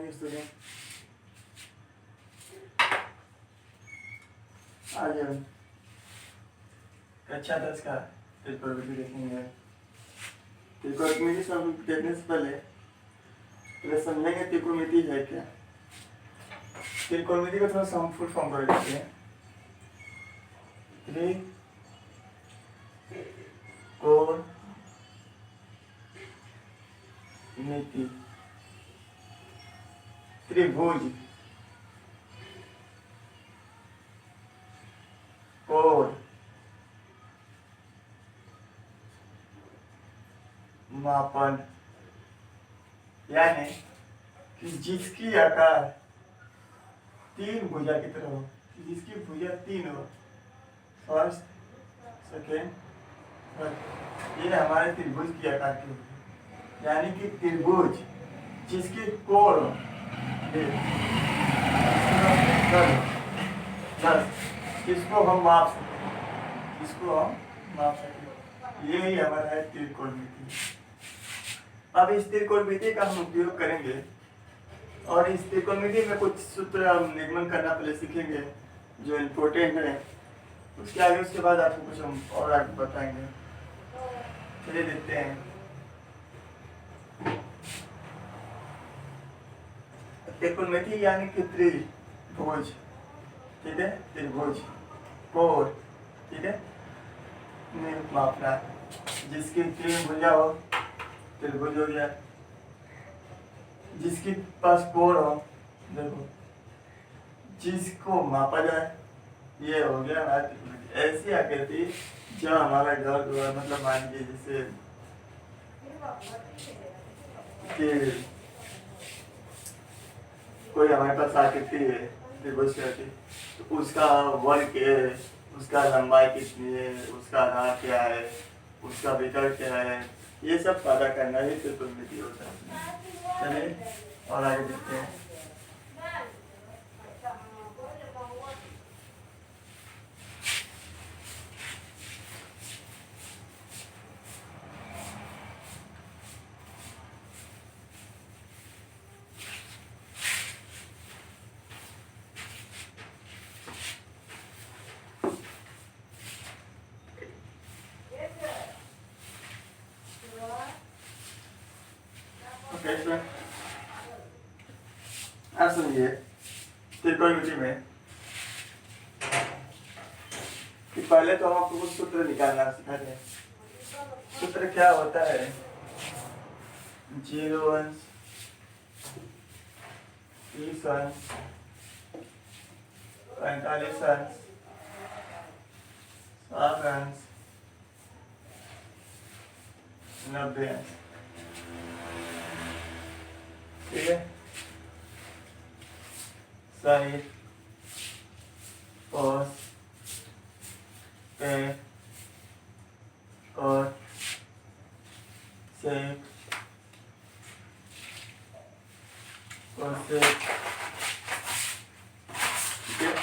Morning student. आज हम कक्षा 10 का त्रिकोणमिति देखेंगे। त्रिकोणमिति सब देखने से पहले समझेंगे त्रिकोणमिति है क्या। त्रिकोणमिति का थोड़ा सा फुल फॉर्म कर देते हैं। त्रिकोणमिति, त्रिभुज, कोण, मापन, यानी कि जिसकी आकार तीन भुजा की तरह हो, जिसकी भुजा तीन हो, फर्स्ट सेकेंड थर्ड, ये हमारे त्रिभुज की आकार की होगी। यानी कि त्रिभुज जिसके कोण 10, इसको हम माप सकते, इसको हम माप सकते। यही हमारा है त्रिकोणमिति। अब इस त्रिकोणमिति का हम उपयोग करेंगे और इस त्रिकोणमिति में कुछ सूत्र हम निगमन करना पहले सीखेंगे जो इम्पोर्टेंट है। उसके आगे उसके बाद आपको कुछ हम और आगे बताएंगे। चलिए देखते हैं। त्रिकोणमिति यानी कि त्रिभुज, ठीक है, त्रिभुज, कोण, ठीक है, मापना, जिसकी तीन भुजा हो त्रिभुज हो गया। जिसके पास कोण हो, देखो, जिसको मापा जाए, ये हो गया हमारा त्रिकोणमिति। ऐसी आकृति जो हमारा घर द्वार, मतलब मान लीजिए जैसे कि कोई हमारे पास आकृति है त्रिभुज की, तो उसका वर्ग है, उसका लंबाई कितनी है, उसका आधार क्या है, उसका विकर्ण क्या है, ये सब पता करना ही त्रिकोणमिति होता है। चलिए और आगे देखते हैं। आप सुनिए त्रिकोणमिति में कि पहले तो हम आपको कुछ सूत्र निकालना सिखाते हैं। सूत्र क्या होता है? 0 अंश, 30 अंश, 45 अंश, 60 अंश, 90 अंश, ठीक है। 60, 50, 60 और 60 और 60, ठीक है।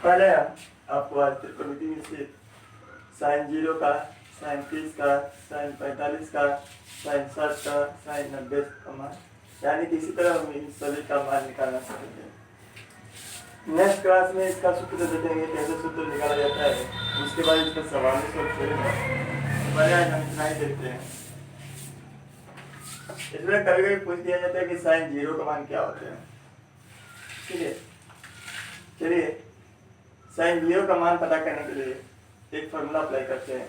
पहले आपको आज त्रिकोणमिति में से sin 0 का, sin 30 का, sin 45 का, sin 60 का, sin 90 का मान, यानी कि इसी तरह हम इन सभी का मान निकालना सीखेंगे। नेक्स्ट क्लास में इसका सूत्र देखेंगे कैसे सूत्र निकाला जाता है, उसके बाद इसका सवाल करेंगे। पहले आज हम इतना ही देखते हैं। इसमें कभी कभी पूछ दिया जाता है कि sin 0 का मान क्या होता है, ठीक है। चलिए sin 0 का मान पता करने के लिए एक फॉर्मूला अप्लाई करते हैं।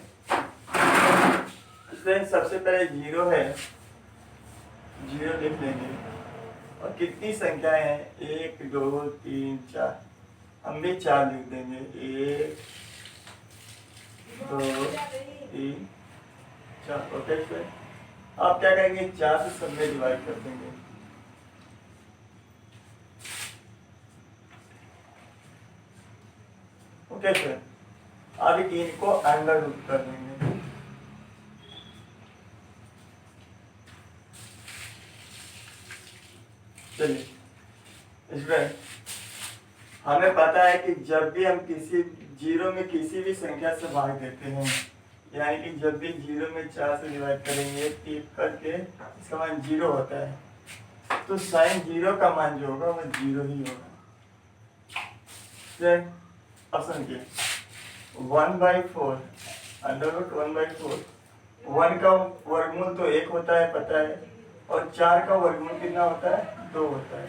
इसमें सबसे पहले 0 है, 0 लिख लेंगे और कितनी संख्याएं हैं, 1 2 3 4, हम भी 4 लिख देंगे, 1 2 3 4। ओके फिर आप क्या करेंगे, 4 से सब में डिवाइड कर देंगे। ओके फिर अब इनको अंडर रूट कर देंगे। चलिए इसमें हमें पता है कि जब भी हम किसी जीरो में किसी भी संख्या से भाग देते हैं, यानी कि जब भी जीरो में 4 से डिवाइड करेंगे करके इसका मान 0 होता है, तो साइन 0 का मान जो होगा वो 0 ही होगा। अब समझिए 1/4 अंडर रूट 1/4, 1 का वर्गमूल तो 1 होता है पता है, और 4 का वर्गमूल कितना होता है, 2 होता है,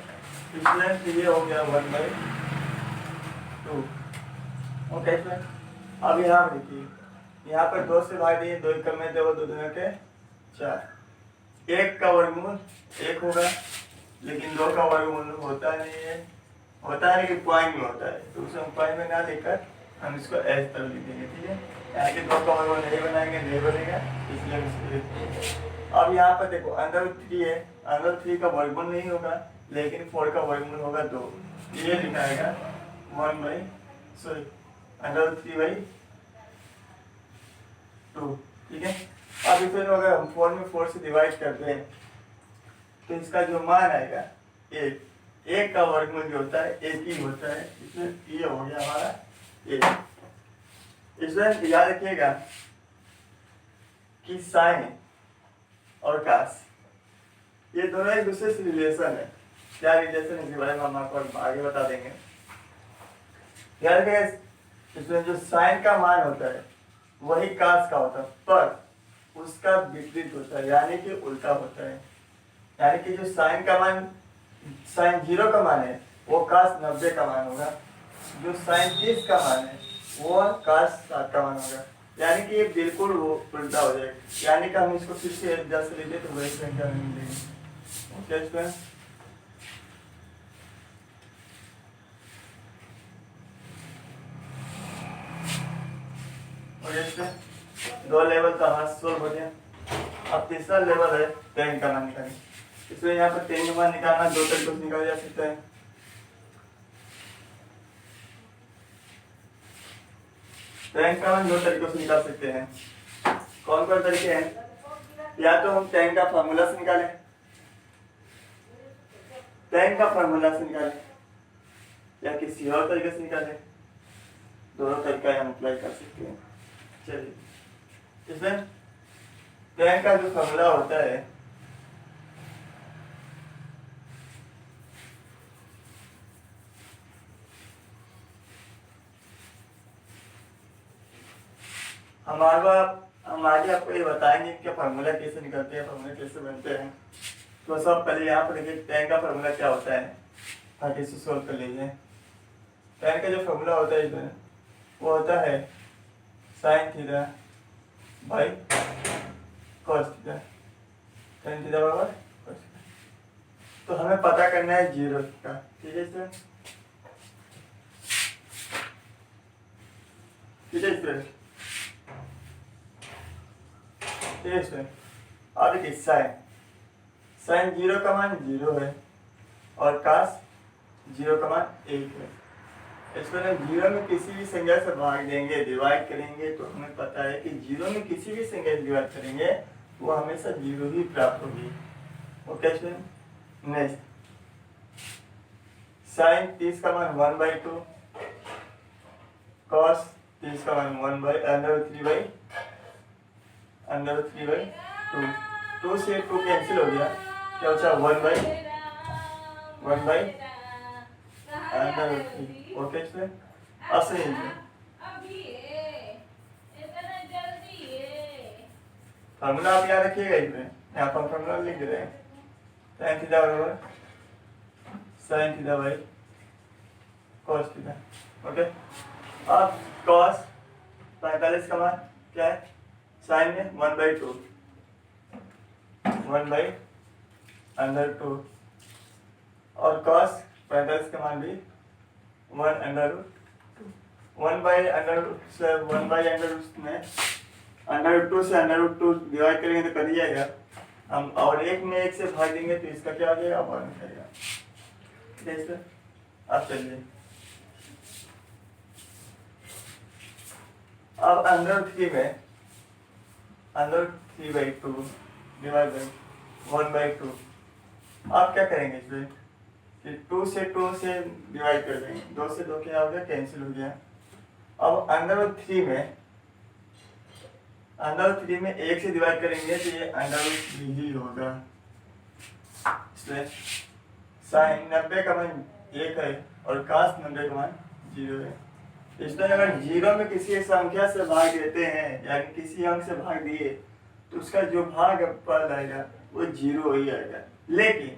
इसलिए ये हो गया 1/2। ओके सर अब यहाँ देखिए, यहाँ पर 2 से भाग दिए, 2 कम में 2 2 के 4, 1 का वर्गमूल 1 होगा, लेकिन 2 का वर्गमूल होता नहीं है, होता है लेकिन पॉइंट में होता है, तो उसे हम पॉइंट में ना लेकर हम इसको एज तरह लिख देंगे। ठीक है, यहाँ के 2 का वर्गमूल नहीं बनाएंगे, नहीं बनेगा, इसलिए हम इसको लिख देंगे। अब यहाँ पर देखो अंडर रूट 3 है, अंडर रूट 3 का वर्गमूल नहीं होगा, लेकिन 4 का वर्गमूल होगा 2, ये लिखाएगा 1/2। ठीक है, अब इसे अगर हम 4 में 4 से डिवाइड करते हैं तो इसका जो मान आएगा 1, 1 का वर्गमूल जो होता है 1 ही होता है, इसलिए ये हो गया हमारा 1। इसमें याद रखिएगा कि साइन और कास ये दोनों एक दूसरे से रिलेशन है। क्या रिलेशन है इसके बारे में हम आपको आगे बता देंगे। याद रखिएगा इसमें जो साइन का मान होता है वही कास का होता है, पर उसका विपरीत होता है, यानी कि उल्टा होता है। यानी कि जो साइन का मान साइन 0 का मान है वो कास 90 का मान होगा, जो साइन 30 का मान है वो कास 60 का मान होगा, यानी कि ये बिल्कुल वो उल्टा हो जाएगा। यानी कि हम इसको फिर से एडजस्ट से लेते तो वही संख्या नहीं मिलेगी। ओके स्टूडेंट, दो लेवल का हमारा सोल्व हो गया। अब तीसरा लेवल है tan का मान निकालना। इसमें यहाँ पर tan का मान निकालना 2 तरीकों से निकाला जा सकता है। tan का मान 2 तरीकों से निकाल सकते हैं। कौन कौन तरीके हैं? या तो हम tan का फार्मूला से निकालें, tan का फार्मूला से निकालें, या किसी और तरीके से निकालें। दोनों तरीका हम अप्लाई कर सकते हैं। चलिए इसमें tan का जो फार्मूला होता है हम आगे आपको ये बताएंगे कि फार्मूला कैसे निकलते हैं, फार्मूला कैसे बनते हैं। तो सब पहले यहाँ पर देखिए tan का फार्मूला क्या होता है, ताकि इसे सोल्व कर लीजिए। tan का जो फार्मूला होता है इसमें वो होता है sign theta by cos theta, sine theta बराबर कॉस थीटा। तो हमें पता करना है 0 का। ठीक है सर, ठीक है सर, ठीक है सर। अब देखिए साइन 0 का मान 0 है और कास 0 का मान 1 है। इसमें 0 में किसी भी संख्या से भाग देंगे, डिवाइड करेंगे, तो हमें पता है कि 0 में किसी भी संख्या से डिवाइड करेंगे वो हमेशा 0 ही प्राप्त होगी। ओके स्टूडेंट, नेक्स्ट साइन 30 का मान 1/2, कॉस 30 का मान 1/3/2। 2 से 2 कैंसिल हो गया, क्या बचा 1/3। ओके स्टूडेंट, अब से फार्मूला आप याद रखिएगा। इसमें यहाँ पर फार्मूला लिख दे रहे हैं, साइन थीटा बराबर sign theta by cos theta. Okay, अब कॉस 45 का मान क्या है, साइन में 1/2 1/2 और कॉस 45 का मान भी वन अंडर रूट 1/√2 में √2 से √2 डिवाइड करेंगे तो कर ही जाएगा हम, और एक में एक से भाग देंगे तो इसका क्या हो जाएगा, 1 हो जाएगा। ठीक है, अब चलिए अब √3 में √3/2 डिवाइड बाई 1/2 आप क्या करेंगे इसमें कि 2 से डिवाइड कर देंगे, 2 से 2 क्या हो गया, कैंसिल हो गया। अब √3 में 1 से डिवाइड करेंगे तो ये √3 ही होगा। इसलिए साइन 90 का मान 1 है और कास 90 का मान 0 है। इसलिए अगर 0 में किसी संख्या से भाग देते हैं यानी किसी अंक से भाग दिए तो उसका जो भाग पद आएगा वो 0 ही आएगा। लेकिन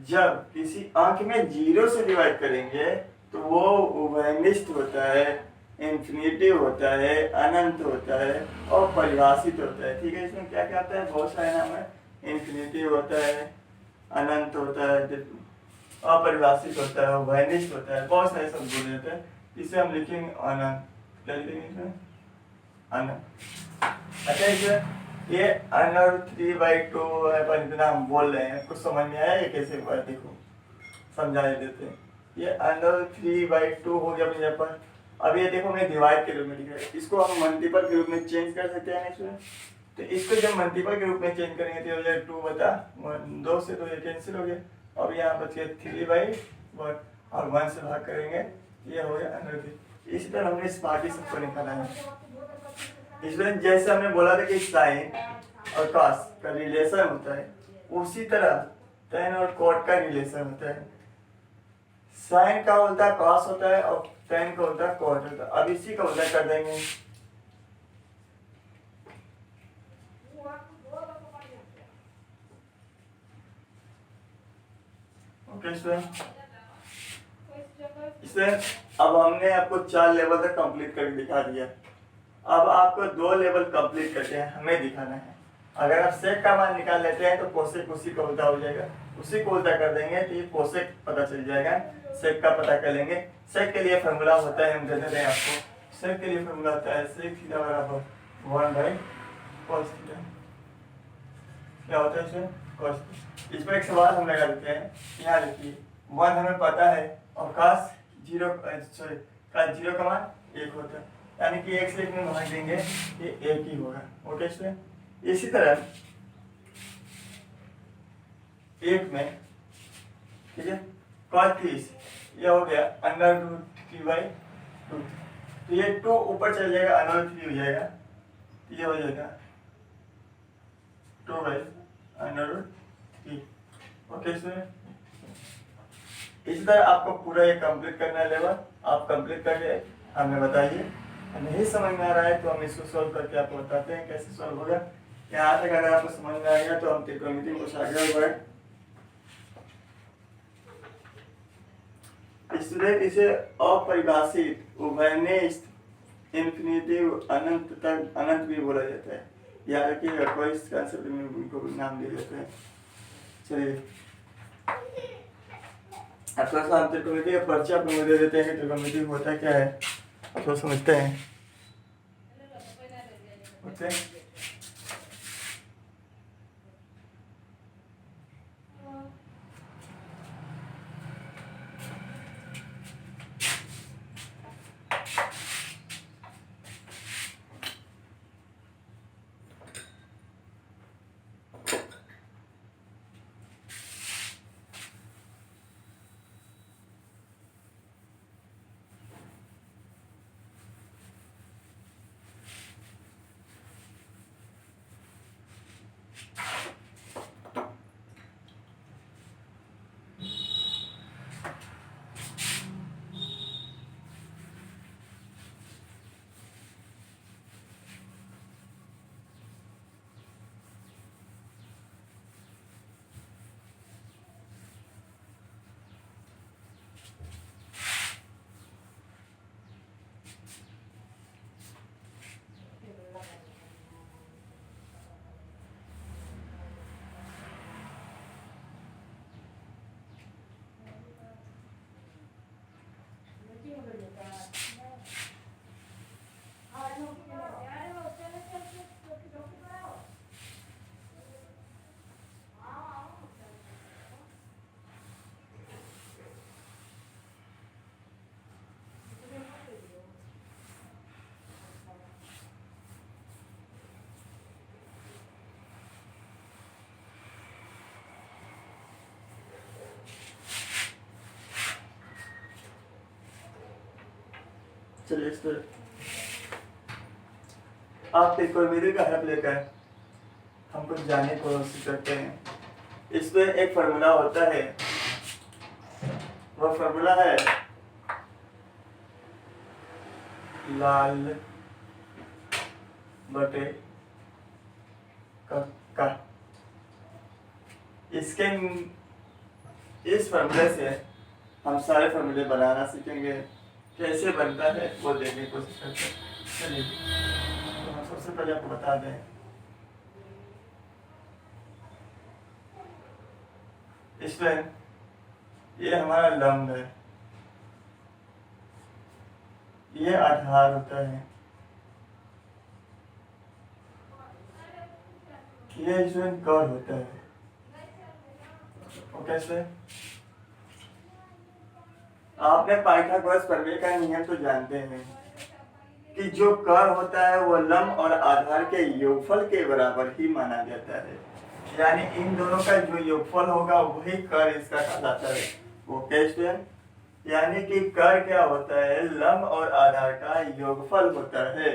जब किसी अंक में 0 से डिवाइड करेंगे तो वो उभयनिष्ठ होता है, इन्फिनिटी होता है, अनंत होता है और परिभाषित होता है। ठीक है, इसमें क्या क्या आता है, बहुत सारे नाम है, इन्फिनिटी होता है, अनंत होता है, अपरिभाषित होता है, उभयनिष्ठ होता है, बहुत सारे शब्द बोले जाते हैं। इसे हम लिखेंगे अनंत, क्या लिखेंगे इसमें, अनंत। अच्छा, इसे ये √3/2 है पर इतना हम बोल रहे हैं, कुछ समझ में आया ये कैसे हुआ, देखो समझा देते हैं। ये √3/2 हो गया मेरे पर। अब ये देखो मैं डिवाइड के रूप में लिखा है, इसको हम मल्टीपल के रूप में चेंज कर सकते हैं इसमें। तो इसको जब मल्टीपल के रूप में चेंज करेंगे तो हो जाएगा 2/2 से 2 ये कैंसिल हो गया। अब यहाँ बच गया 3/1 और 1 से भाग करेंगे, ये हो गया √3। इसी तरह हमने इस बाकी सबको निकाला है। इसमें जैसे हमने बोला था कि साइन और कॉस का रिलेशन होता है, उसी तरह टेन और कॉट का रिलेशन होता है। साइन का उल्टा कॉस होता है और टेन का उल्टा कॉट होता है। अब इसी का उल्टा कर देंगे, ओके स्टूडेंट। इसलिए अब हमने आपको 4 लेवल तक कंप्लीट करके दिखा दिया। अब आपको 2 लेवल कंप्लीट करके हमें दिखाना है। अगर आप सेक का मान निकाल लेते हैं तो कोसेक उसी का उल्टा हो जाएगा, उसी को उल्टा कर देंगे तो ये कोसेक पता चल जाएगा। सेक का पता कर लेंगे। सेक के लिए फॉर्मूला होता है, हम दे देते हैं आपको। सेक के लिए फॉर्मूला होता है सेक थीटा बराबर 1/cos थीटा। क्या होता है इसमें, cos। इस पर एक सवाल हम लगा देते हैं, यहाँ देखिए 1 हमें पता है और cos 0 का मान 1 होता है, यानी कि 1 से 1 में भाग देंगे ये 1 ही होगा। ओके स्टूडेंट, इसी तरह 1 में, ठीक है, cos 30 ये हो गया √3/2। तो ये 2 ऊपर चल जाएगा, √3 हो जाएगा, तो ये हो जाएगा 2/√3। ओके स्टूडेंट, इसी तरह आपको पूरा ये कंप्लीट करना है लेवल। आप कंप्लीट करके हमें बताइए। नहीं समझ में आ रहा है तो हम इसको सॉल्व करके आपको बताते हैं कैसे सॉल्व होगा। यहाँ तक अगर आपको समझ में आएगा तो हम त्रिकोणमिति को आगे बढ़े। स्टूडेंट, इसे अपरिभाषित, उभयनिष्ठ, इन्फिनिटी, अनंत तक, अनंत भी बोला जाता है। याद रखिए, कोई इस कंसेप्ट में उनको नाम दे देते हैं। चलिए अब थोड़ा सा त्रिकोणमिति का परिचय आप लोग दे देते हैं कि त्रिकोणमिति होता क्या है, तो समझते हैं। ओके, चलिए इस पर आप त्रिकोणमिति का हेल्प लेकर हम कुछ जानने की कोशिश करते हैं। इसमें एक फॉर्मूला होता है, वह फॉर्मूला है लाल बटे का। इसके इस फॉर्मूले से हम सारे फॉर्मूले बनाना सीखेंगे। कैसे बनता है वो देखने की कोशिश करते हैं। चलिए तो हम सबसे पहले आपको बता दें, इसमें ये हमारा लंब है, ये आधार होता है, ये इसमें कर्ण होता है। ओके सर, आपने पाइथागोरस प्रमेय का नियम तो जानते हैं कि जो कर्ण होता है वो लंब और आधार के योगफल के बराबर ही माना जाता है। यानी इन दोनों का जो योगफल होगा वही कर्ण इसका कहलाता है। वो कैसे? यानी कि कर्ण क्या होता है? लंब और आधार का योगफल होता है।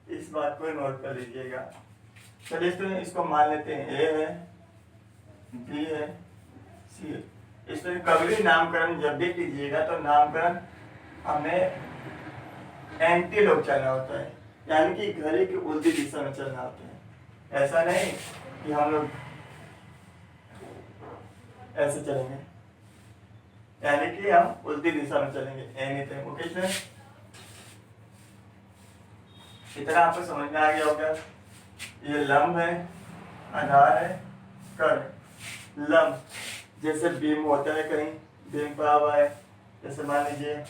इस बात को नोट कर लीजिएगा। चलिए इसको मान लेते हैं, ए है, बी है, सी है। इसमें कभी भी नामकरण जब भी कीजिएगा तो नामकरण हमें एंटी लोग चलना होता है, यानी कि घड़ी की उल्टी दिशा में चलना होता है। ऐसा नहीं कि हम लोग ऐसे चलेंगे, यानी कि हम उल्टी दिशा में चलेंगे। एनीथिंग ओके सर, इतना आपको समझ में आ गया होगा। ये लंब है, आधार है, कर्ण। लंब जैसे बीम होता है, कहीं बीम पड़ा हुआ है, जैसे मान लीजिए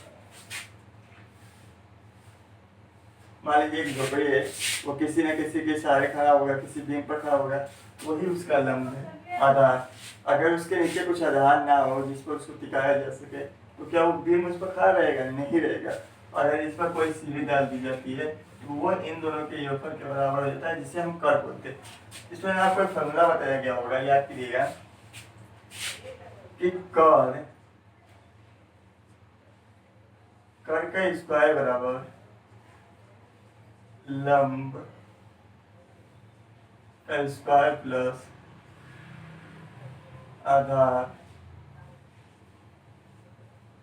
एक झोपड़ी है, वो किसी न किसी के सहारे खड़ा होगा, किसी बीम पर खड़ा होगा, वही उसका लंब है। आधार, अगर उसके नीचे कुछ आधार ना हो जिस पर उसको टिकाया जा सके तो क्या वो बीम उस पर खड़ा रहेगा? नहीं रहेगा। और अगर इस पर कोई सीढ़ी डाल दी जाती है तो वो इन दोनों के योगफल के बराबर हो जाता है, जिसे हम कर्ण बोलते हैं। इसमें आपको एक फॉर्मूला बताया गया होगा, याद कीजिएगा कि कर्ण का स्क्वायर बराबर लंब का स्क्वायर प्लस आधार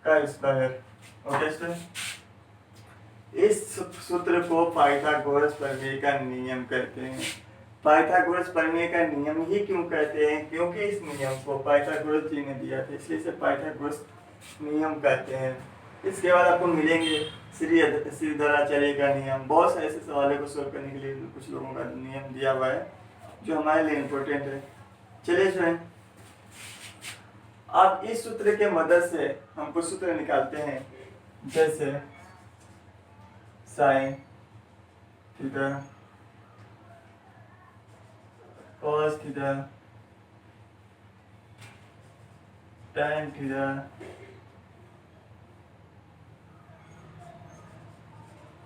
का स्क्वायर। ओके सर, इस सूत्र को पाइथागोरस प्रमेय का नियम कहते हैं। पाइथागोरस प्रमेय का नियम ही क्यों कहते हैं? क्योंकि इस नियम को पाइथागोरस जी ने दिया था, इसलिए इसे पाइथागोरस नियम कहते हैं। इसके बाद आपको मिलेंगे श्रीधराचार्य का नियम। बहुत सारे ऐसे सवालों को सोल्व करने के लिए कुछ लोगों का नियम दिया हुआ है जो हमारे लिए इम्पोर्टेंट है। चलिए सुन, अब इस सूत्र के मदद से हम कुछ सूत्र निकालते हैं, जैसे sine theta, cos theta, tan theta,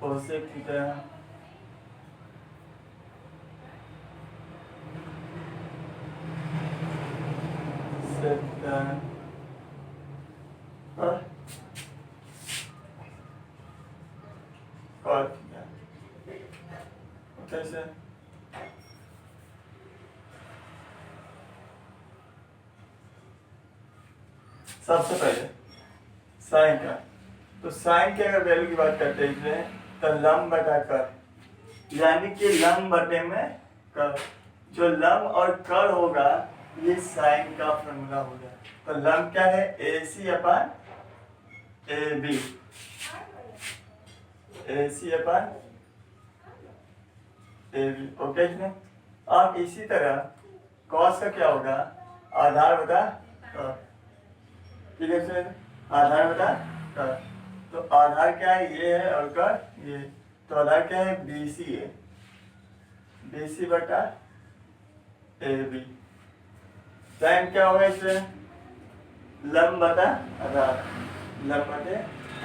cosec theta, sec theta और कॉट थीटा। कैसे? सबसे पहले साइन का, तो साइन के अगर वैल्यू की बात करते हैं इसमें तो लंब बटा कर, यानी कि लंब बटे में कर। जो लंब और कर होगा ये साइन का फॉर्मूला होगा। तो लंब क्या है? AC अपन AB, AC अपन AB। ओके इसमें अब इसी तरह कॉस का क्या होगा? आधार बटा कर। ठीक है सर, आधार बटा कर। तो आधार क्या है? ये है, और कर ये। तो आधार क्या है? BC है, BC बटा AB। टाइम क्या होगा इसमें? लंब बटा आधार, लंब बटे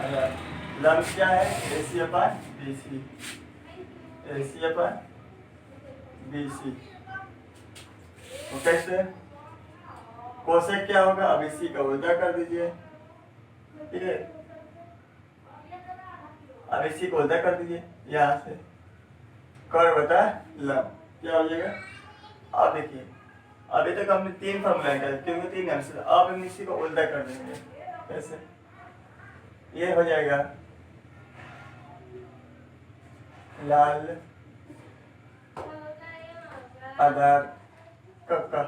आधार। लंब क्या है? AC अपन BC, AC अपन BC। ओके सर, कोसेक क्या होगा? अब इसी का उल्टा कर दीजिए। ठीक है, अब इसी को उल्टा कर दीजिए यहाँ से, कर बता लम, क्या हो जाएगा। अब देखिए अभी तक हमने 3 फॉर्मूला निकाले क्योंकि 3 आंसर, अब हम इसी को उल्टा कर देंगे। कैसे, ये हो जाएगा लाल आधार कब का,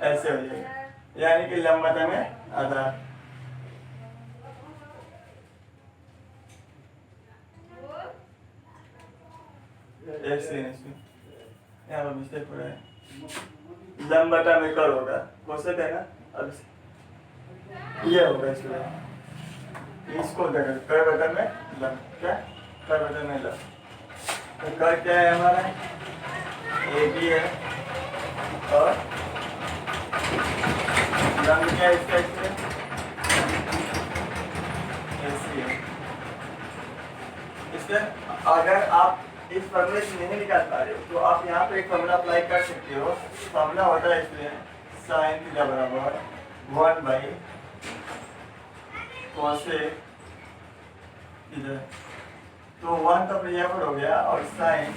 ऐसे हो जाएगा, यानी कि लंबता में आधार। एक सेकंड, इसमें यहाँ पर मिस्टेक हो रहा है, लंबता में कर होगा, कोशेक है ना, अब ये होगा इसमें, इसको देखो कर बटन में लम, क्या कर बटन में लम, तो कर क्या है हमारा, ए बी है और लम क्या है इसका, इसमें ऐसी है। इसमें अगर आप इस फॉर्मूले से नहीं निकाल पा रहे हो तो आप यहाँ पे एक फॉर्मूला अप्लाई कर सकते हो। फॉर्मूला होता है इसमें साइन थीटा बराबर 1 बाई कोसेक इधर, तो 1 तो यहाँ पर हो गया और साइन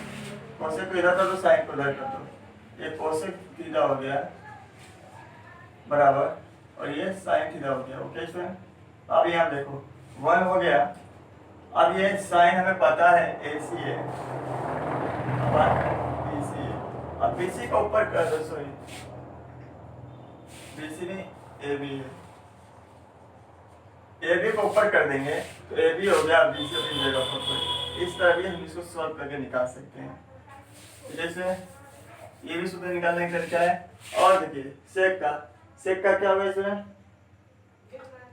कोसेक को इधर कर दो, साइन को इधर कर दो, ये कोसेक थीटा हो गया बराबर और ये साइन थीटा हो गया। ओके स्टूडेंट, अब यहाँ देखो 1 हो गया, अब ये साइन हमें पता है AC है, BC है, अब BC को ऊपर कर दो, सॉरी BC नहीं AB है, AB को ऊपर कर देंगे तो AB हो गया, BC अपनी जगह पर, इस तरह भी हम इसको सॉल्व करके निकाल सकते हैं। जैसे ये भी सूत्र निकालने का तरीका है। और देखिए सेक का क्या होगा इसमें,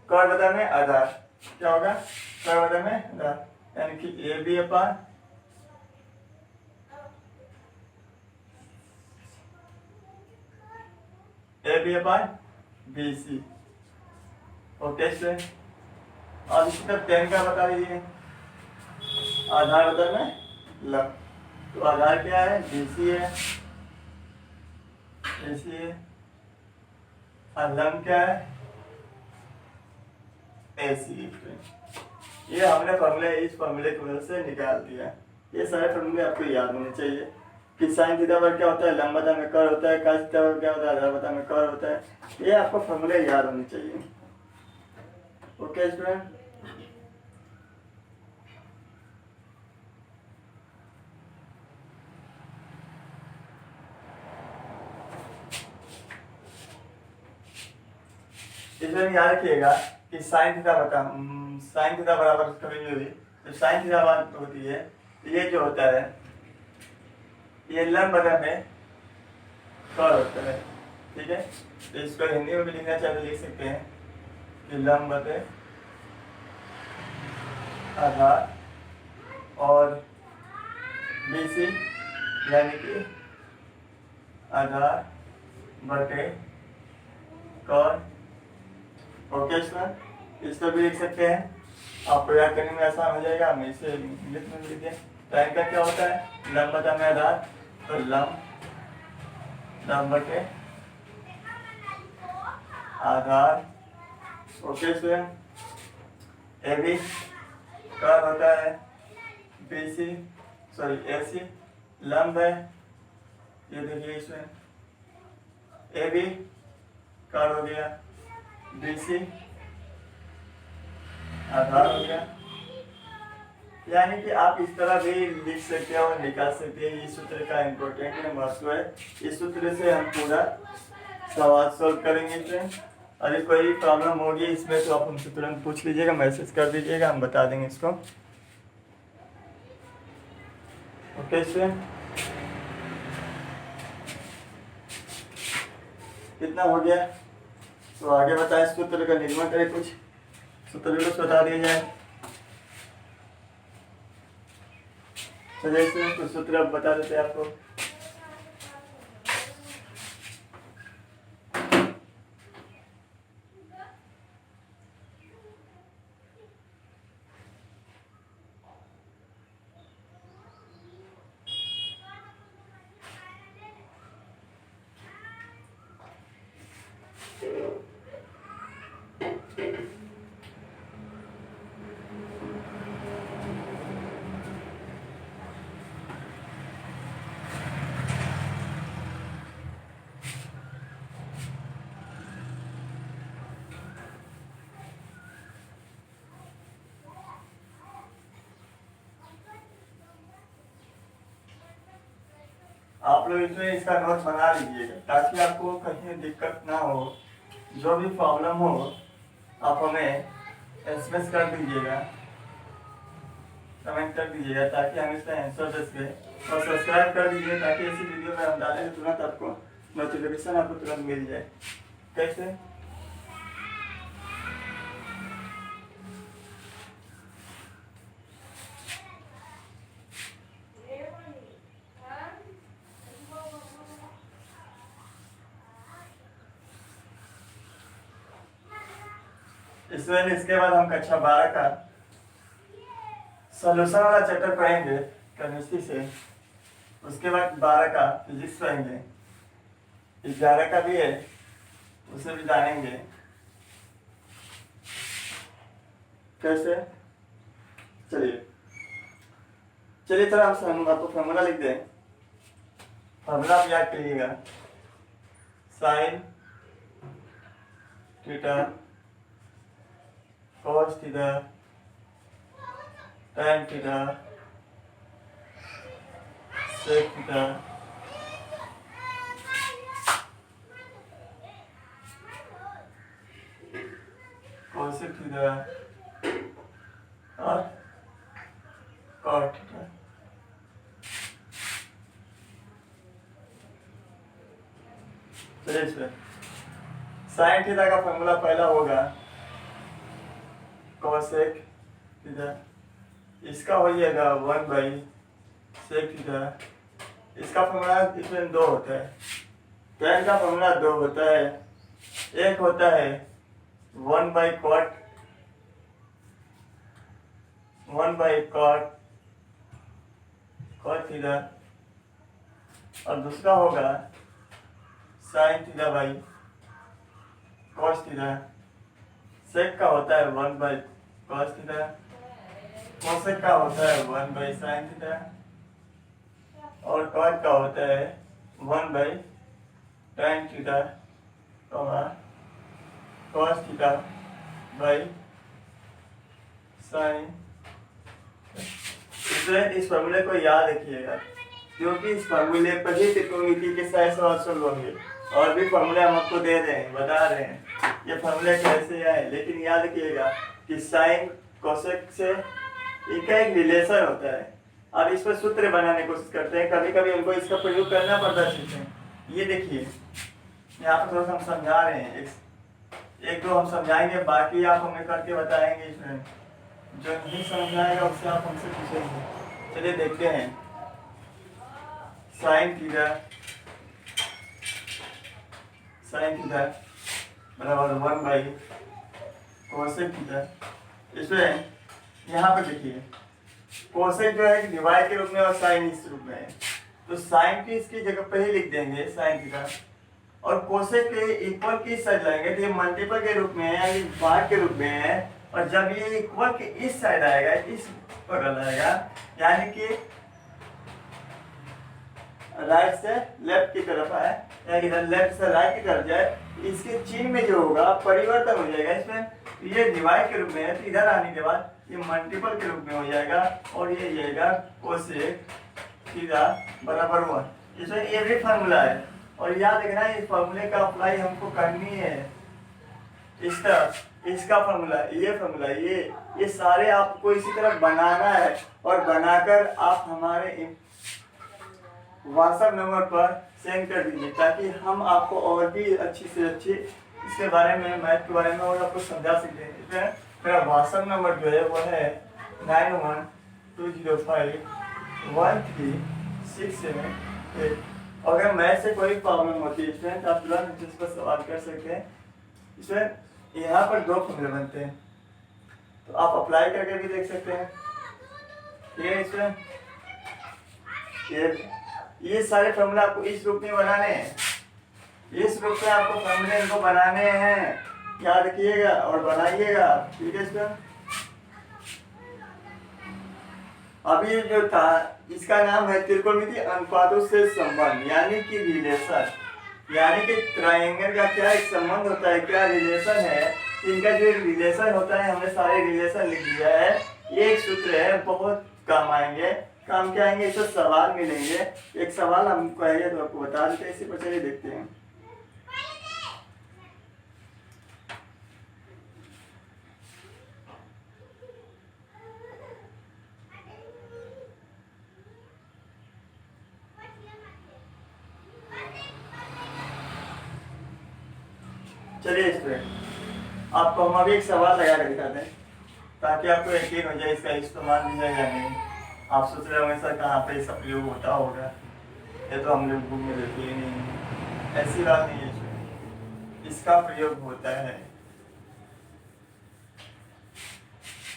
कर बटा में आधार, क्या होगा कर बटा में आधार, यानी कि A B upon B C. Okay student, और इसी तरह 10 का बता दीजिए, आधार बता में लम, तो आधार क्या है, BC है, AC है, और लम क्या है, AC। ये हमने फॉर्मूले इस फॉर्मूले की मदद से निकाल दिया। ये सारे फॉर्मूले आपको याद होने चाहिए कि साइन थीटा पर क्या होता है, लंब बटा में कर होता है, cos थीटा पर क्या होता है, आधार बटा में कर होता है। ये आपको फॉर्मूले याद होने चाहिए। ओके स्टूडेंट, इसमें याद रखिएगा कि साइन थीटा बराबर कभी भी तो साइन थीटा होती है, ये जो होता है ये लंब बटा में कर होता है। ठीक है, तो इसको हिंदी में भी लिखना चाहे तो लिख सकते हैं कि लंब बटे आधार और BC यानी कि आधार बटे कर। ओके सर, इसको भी लिख सकते हैं, आपको याद करने में आसान हो जाएगा। हम इसे इंग्लिश में लिख दें। टाइम का क्या होता है, लंब बटा में आधार, तो लंब बटे आधार। ओके स्टूडेंट, AB कर होता है BC सॉरी AC, लंब है, ये देखिए इसमें AB कर हो गया, BC आधार हो गया। यानी कि आप इस तरह भी लिख सकते हैं और निकाल सकते हैं। इस सूत्र का इम्पोर्टेंट है, महत्व है। इस सूत्र से हम पूरा सवाल सॉल्व करेंगे फ्रेंड। अगर कोई प्रॉब्लम होगी इसमें तो आप हमसे तुरंत पूछ लीजिएगा, मैसेज कर दीजिएगा, हम बता देंगे इसको। ओके स्टूडेंट, कितना हो गया, तो आगे बताएं। सूत्र का निर्माण करें, कुछ सूत्र भी कुछ बता दिया जाए। चलिए कुछ सूत्र अब बता देते हैं आपको। आप लोग इसमें इसका नोट बना लीजिएगा ताकि आपको कहीं दिक्कत ना हो। जो भी प्रॉब्लम हो आप हमें एसएमएस कर दीजिएगा, कमेंट कर दीजिएगा ताकि हम इसका आंसर दे सकें। और सब्सक्राइब कर दीजिए ताकि ऐसी वीडियो में हम डालें तो तुरंत आपको नोटिफिकेशन आपको तुरंत मिल जाए। कैसे? इसके बाद हम कक्षा 12 का सॉल्यूशन वाला चैप्टर पढ़ेंगे केमिस्ट्री से। उसके बाद 12 का फिजिक्स पढ़ेंगे, 11 का भी है उसे भी जानेंगे। कैसे? चलिए थोड़ा हम आपको फॉर्मूला लिख दें। फॉर्मूला आप याद करिएगा, sine theta cos theta tan theta sec theta cosec theta और cot थीटा। चलिए इसमें साइन थीटा का फॉर्मूला पहला होगा cosec थीटा, इसका हो जाएगा 1/sec थीटा। इसका फॉर्मूला इसमें 2 होता है। tan का फॉर्मूला 2 होता है। एक होता है 1/cot थीटा और दूसरा होगा sin theta by cos theta. Sec का होता है 1/cos थीटा, कोसेक का होता है 1/sin थीटा और कॉट का होता है 1/tan theta cos theta by sin। इस फॉर्मूले को याद रखिएगा क्योंकि इस फॉर्मूले पर ही त्रिकोणमिति के सारे सवाल सोल्व होंगे। और भी फॉर्मूले हम आपको दे रहे हैं, बता रहे हैं ये फॉर्मूले कैसे आए, लेकिन याद रखिएगा कि साइन कोसेक से इनका एक रिलेशन होता है। अब इस पर सूत्र बनाने की कोशिश करते हैं, कभी कभी हमको इसका प्रयोग करना पड़ता है चीजें। ये देखिए यहाँ पर थोड़ा सा हम समझा रहे हैं, एक दो हम समझाएंगे, बाकी आप हमें करके बताएंगे। इसमें जो नहीं समझ आएगा उससे आप हमसे पूछेंगे। चलिए देखते हैं। साइन थीटा बराबर 1/cosec थीटा। इसमें यहाँ पर देखिए कोसेक जो है डिवाइड के रूप में और साइन इस रूप में है, तो साइन की इसकी जगह पे ही लिख देंगे साइन थीटा और कोसेक के इक्वल की साइड लाएंगे तो ये मल्टीपल के रूप में है यानी भाग के रूप में है। और जब ये इक्वल के इस साइड आएगा, इस बगल आएगा, यानी कि राइट से लेफ्ट की तरफ आए या इधर लेफ्ट से राइट की तरफ जाए, इसके चिन्ह में जो होगा परिवर्तन हो जाएगा। इसमें ये डिवाइड के रूप में है तो इधर आने के बाद ये मल्टीपल के रूप में हो जाएगा और ये जाएगा कोसेक थीटा बराबर 1। इसमें ये भी फार्मूला है और याद रखना इस फार्मूले का अप्लाई हमको करनी है। इसका फार्मूला, ये फार्मूला, ये सारे आपको इसी तरह बनाना है और बनाकर आप हमारे व्हाट्सएप नंबर पर सेंड कर दीजिए ताकि हम आपको और भी अच्छी से अच्छी इसके बारे में, मैथ के बारे में और आपको समझा सकते हैं। इसमें मेरा व्हाट्सएप नंबर जो है वो है 9120513678। अगर मैथ से कोई प्रॉब्लम होती है इसमें तो आप तुरंत इस पर सवाल कर सकते हैं। इसमें यहाँ पर 2 फॉर्मूले बनते हैं तो आप अप्लाई करके भी देख सकते हैं। इसमें ये सारे फॉर्मूले आपको इस रूप में बनाने हैं, इस रूप में आपको फॉर्मूले इनको बनाने हैं, याद रखिएगा और बनाइएगा। ठीक है। इसमें अभी जो था इसका नाम है त्रिकोणमिति अनुपातों से संबंध यानी कि रिलेशन, यानी कि ट्रायंगल का क्या एक संबंध होता है, क्या रिलेशन है। इनका जो रिलेशन होता है हमने सारे रिलेशन लिख दिया है। ये एक सूत्र है, बहुत काम आएंगे काम क्या आएंगे, इससे सवाल मिलेंगे। एक सवाल हमको आएगा तो आपको बता देते हैं, इसी पर चलिए देखते हैं। चलिए स्टूडेंट, आपको हम अभी एक सवाल लगा कर दिखाते हैं ताकि आपको यकीन हो जाए इसका इस्तेमाल भी है या नहीं। आप सोच रहे होंगे सर कहाँ पे इसका प्रयोग होता होगा, ये तो हम लोग बुक में देखे ही नहीं है। ऐसी बात नहीं है स्टूडेंट, इसका प्रयोग होता है।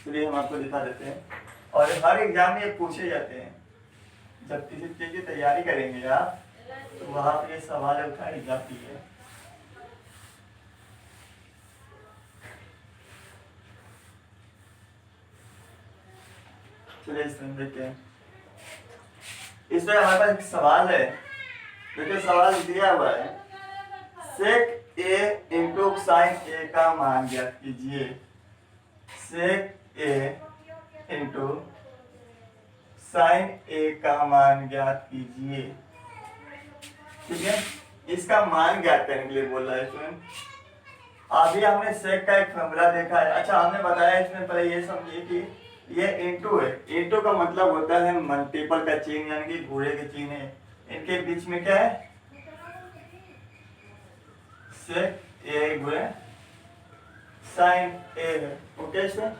चलिए हम आपको दिखा देते हैं, और हर एग्जाम में ये पूछे जाते हैं। जब किसी चीज की तैयारी करेंगे आप तो वहाँ पे ये सवाल उठाई जाती है। चलिए इसमें देखते हैं। इसमें हमारे पास एक सवाल है, देखिए सवाल दिया हुआ है, सेक ए इंटू साइन ए का मान ज्ञात कीजिए। सेक ए इंटू साइन ए का मान ज्ञात कीजिए। ठीक है, इसका मान ज्ञात करने के लिए बोल रहा है स्टूडेंट। अभी हमने सेक का एक फॉर्मूला देखा है। अच्छा, हमने बताया इसमें पहले ये समझिए कि ये इंटू है। इंटू का मतलब होता है मल्टीपल का चिन्ह, यानी कि घोड़े के चिन्ह है। इनके बीच में क्या है, सेक ए गुणे साइन ए है। ओके सर,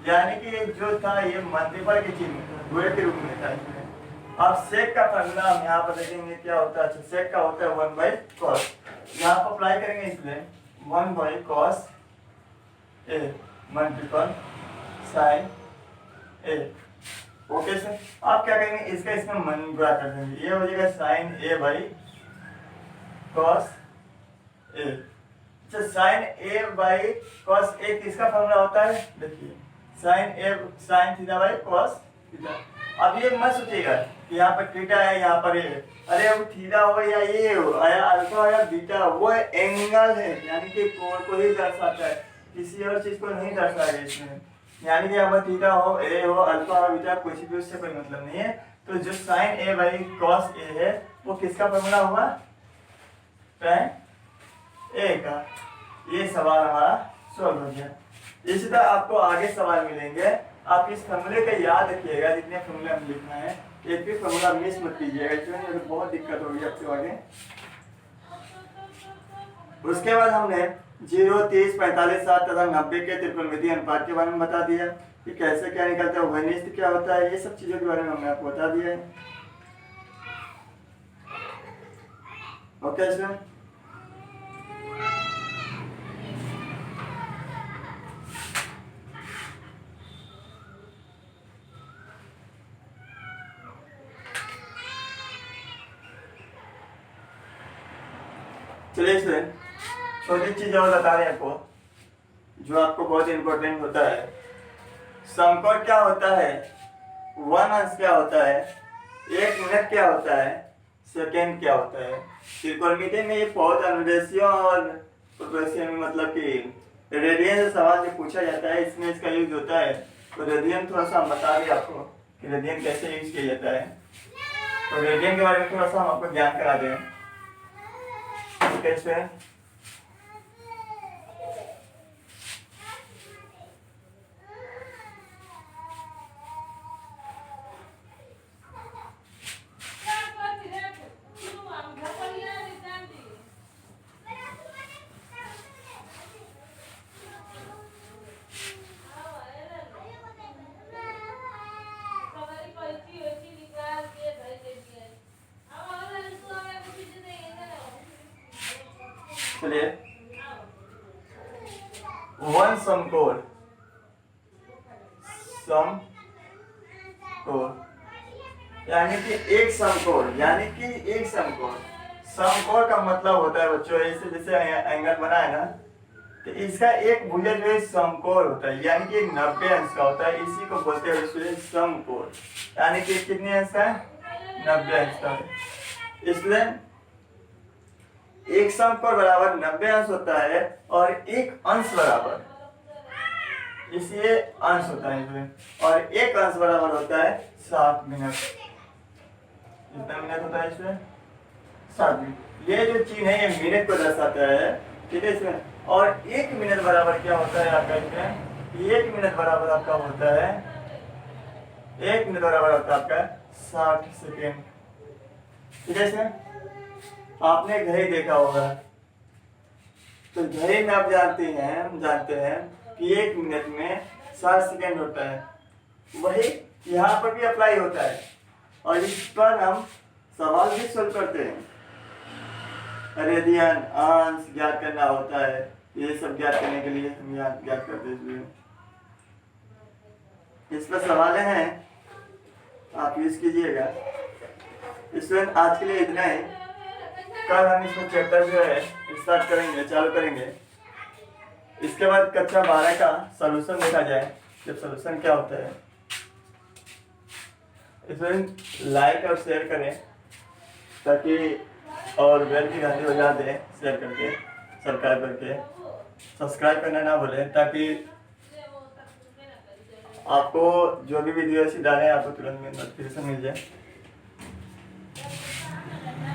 यानी कि जो था ये मल्टीपल के चिन्ह घोड़े के रूप में था इसमें। अब सेक का फॉर्मूला हम यहाँ पर देखेंगे क्या होता है। अच्छा, सेक का होता है 1/cos, यहाँ पर अप्लाई करेंगे इसलिए 1/cos ए मल्टीपल साइन ए। ओके सर, आप क्या करेंगे, इसका इसमें मन गुणा कर देंगे, ये हो जाएगा sine A by cos A. अच्छा, sine A by cos A किसका फॉर्मूला होता है, देखिए sine A sine theta by cos theta. अब ये मत सोचिएगा कि यहाँ पर थीटा है यहाँ पर ए, अरे वो थीटा हो या ये हो या अल्फा या बीटा, वो एंगल है, यानी कि कोण को ही दर्शाता है, किसी और चीज को नहीं दर्शाएगा इसमें। यानी कि अब थीटा हो, ए हो, अल्फा हो, बीटा, कुछ भी उससे कोई मतलब नहीं है। तो जो साइन ए बाई कॉस ए है वो किसका फॉर्मूला हुआ, tan ए का। ये सवाल हमारा सॉल्व हो गया। इसी तरह आपको आगे सवाल मिलेंगे, आप इस फॉर्मूले का याद रखिएगा, जितने फॉर्मूले हम लिखना है एक भी फॉर्मूला मिस मत कीजिएगा, इसमें तो बहुत दिक्कत होगी आपको आगे। उसके बाद हमने 0, 30, 45, 60 तथा 90 के त्रिकोणमितीय अनुपात के बारे में बता दिया कि कैसे क्या निकलता है, घनिष्ठ क्या होता है, ये सब चीजों के बारे में हमने आपको बता दिया है। ओके सर, चलिए स्टूडेंट, छोटी चीज और बता रहे हैं आपको जो आपको बहुत इंपॉर्टेंट होता है। समकोण क्या होता है, 1 अंश क्या होता है, 1 मिनट क्या होता है, सेकेंड क्या होता है। त्रिकोणमिति में ये बहुत अनुदेशीय और में मतलब कि रेडियन से सवाल जो पूछा जाता है इसमें इसका यूज होता है। तो रेडियन थोड़ा सा हम बता दें आपको कि रेडियन कैसे यूज किया जाता है। तो रेडियन के बारे में थोड़ा सा हम आपको ज्ञान करा दें। कैसे, चलिए 1 समकोण, यानी कि एक समकोण, यानी कि एक समकोण। समकोण का मतलब होता है बच्चों, ऐसे जैसे एंगल बना है ना, तो इसका एक भुजा जो है समकोण होता है, यानी कि 90 अंश का होता है। इसी को बोलते हैं समकोण, यानी कि कितने अंश का है, 90 अंश का है। इसलिए एक समकोण बराबर 90 अंश होता है और एक अंश बराबर इसलिए अंश होता है इसमें, और एक अंश बराबर होता है 60 मिनट। कितना मिनट होता है इसमें? 60 मिनट। ये जो चिन्ह है ये मिनट को दर्शाता है, ठीक है इसमें। और एक मिनट बराबर क्या होता है आपका इसमें? एक मिनट बराबर आपका होता है, एक मिनट बराबर होता है आपका 60 सेकेंड, ठीक है इसमें। आपने घड़ी देखा होगा, तो घड़ी में आप जानते हैं कि एक मिनट में 60 सेकेंड होता है। वही यहाँ पर भी अप्लाई होता है, और इस पर हम सवाल भी सोल्व करते हैं। अरे यदि अंश ज्ञात करना होता है, ये सब ज्ञात करने के लिए हम यहाँ ज्ञात करते हैं। इस पर सवाल हैं, आप यूज कीजिएगा। इसमें आज के लिए इतना ही। कल हम इसको चैप्टर जो है स्टार्ट करेंगे, चालू करेंगे। इसके बाद कक्षा 12 का सॉल्यूशन देखा जाए। जब सॉल्यूशन क्या होता है, इसमें लाइक और शेयर करें ताकि, और बेल की घंटी बजा दें शेयर करके, सब्सक्राइब करना ना भूलें, ताकि आपको जो भी वीडियो ऐसी डालें आपको तुरंत में नोटिफिकेशन मिल जाए।